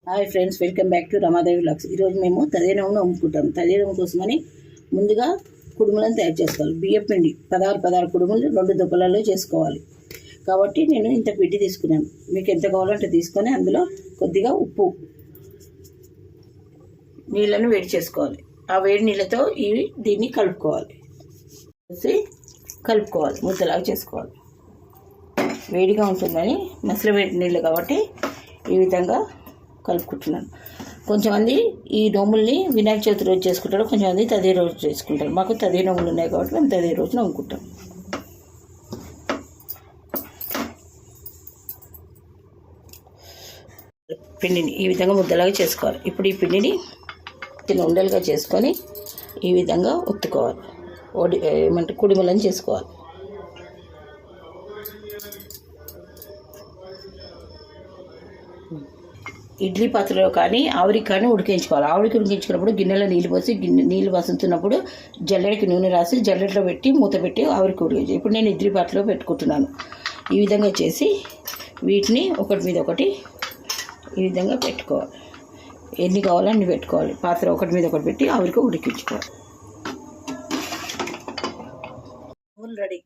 Hi friends, welcome back to Ramadevi vlogs. ఈరోజు మేము తదినమును అమ్ముకుంటాం. తదినం కోసమని ముందుగా కుడుములను తయారు చేసుకోవాలి. బియ్యం పిండి 16 కుడుములు 2 దుబ్బలలో చేసుకోవాలి. కాబట్టి నేను ఇంత పిండి తీసుకున్నాను. మీకు ఎంత కావాలంటే తీసుకొని అందులో కొద్దిగా ఉప్పు, నీళ్ళను వేడి చేసుకోవాలి. ఆ వేడి నీళ్ళతో దీన్ని కలుపుకోవాలి. ముద్దలాగా చేసుకోవాలి. వేడిగా ఉంటుందని మసలు వేడి నీళ్ళు కాబట్టి ఈ విధంగా కలుపుకుంటున్నాను. కొంచెమంది ఈ నోముల్ని వినాయక చవితి రోజు చేసుకుంటారు, కొంచెమంది తదే రోజు చేసుకుంటారు. మాకు తదే నోములు ఉన్నాయి కాబట్టి మేము తదే రోజు నమ్ముకుంటాం. పిండిని ఈ విధంగా ముద్దలాగా చేసుకోవాలి. ఇప్పుడు ఈ పిండిని చిన్న ఉండలుగా చేసుకొని ఈ విధంగా ఒత్తుకోవాలి. ఏమంటే కుడుములను చేసుకోవాలి. ఇడ్లీ పాత్రలో కానీ ఆవిరికి కానీ ఉడికించుకోవాలి. ఆవిరికి ఉడికించుకున్నప్పుడు గిన్నెలో నీళ్ళు పోసి నీళ్ళు వసుతున్నప్పుడు జల్లెడకి నూనె రాసి జల్లెడలో పెట్టి మూత పెట్టి ఆవిరికి ఉడికించి. ఇప్పుడు నేను ఇడ్లీ పాత్రలో పెట్టుకుంటున్నాను. ఈ విధంగా చేసి వీటిని ఒకటి మీద ఒకటి ఈ విధంగా పెట్టుకోవాలి. ఎన్ని కావాలో అన్ని పెట్టుకోవాలి. పాత్ర ఒకటి మీద ఒకటి పెట్టి ఆవిరికి ఉడికించుకోవాలి. రెడీ.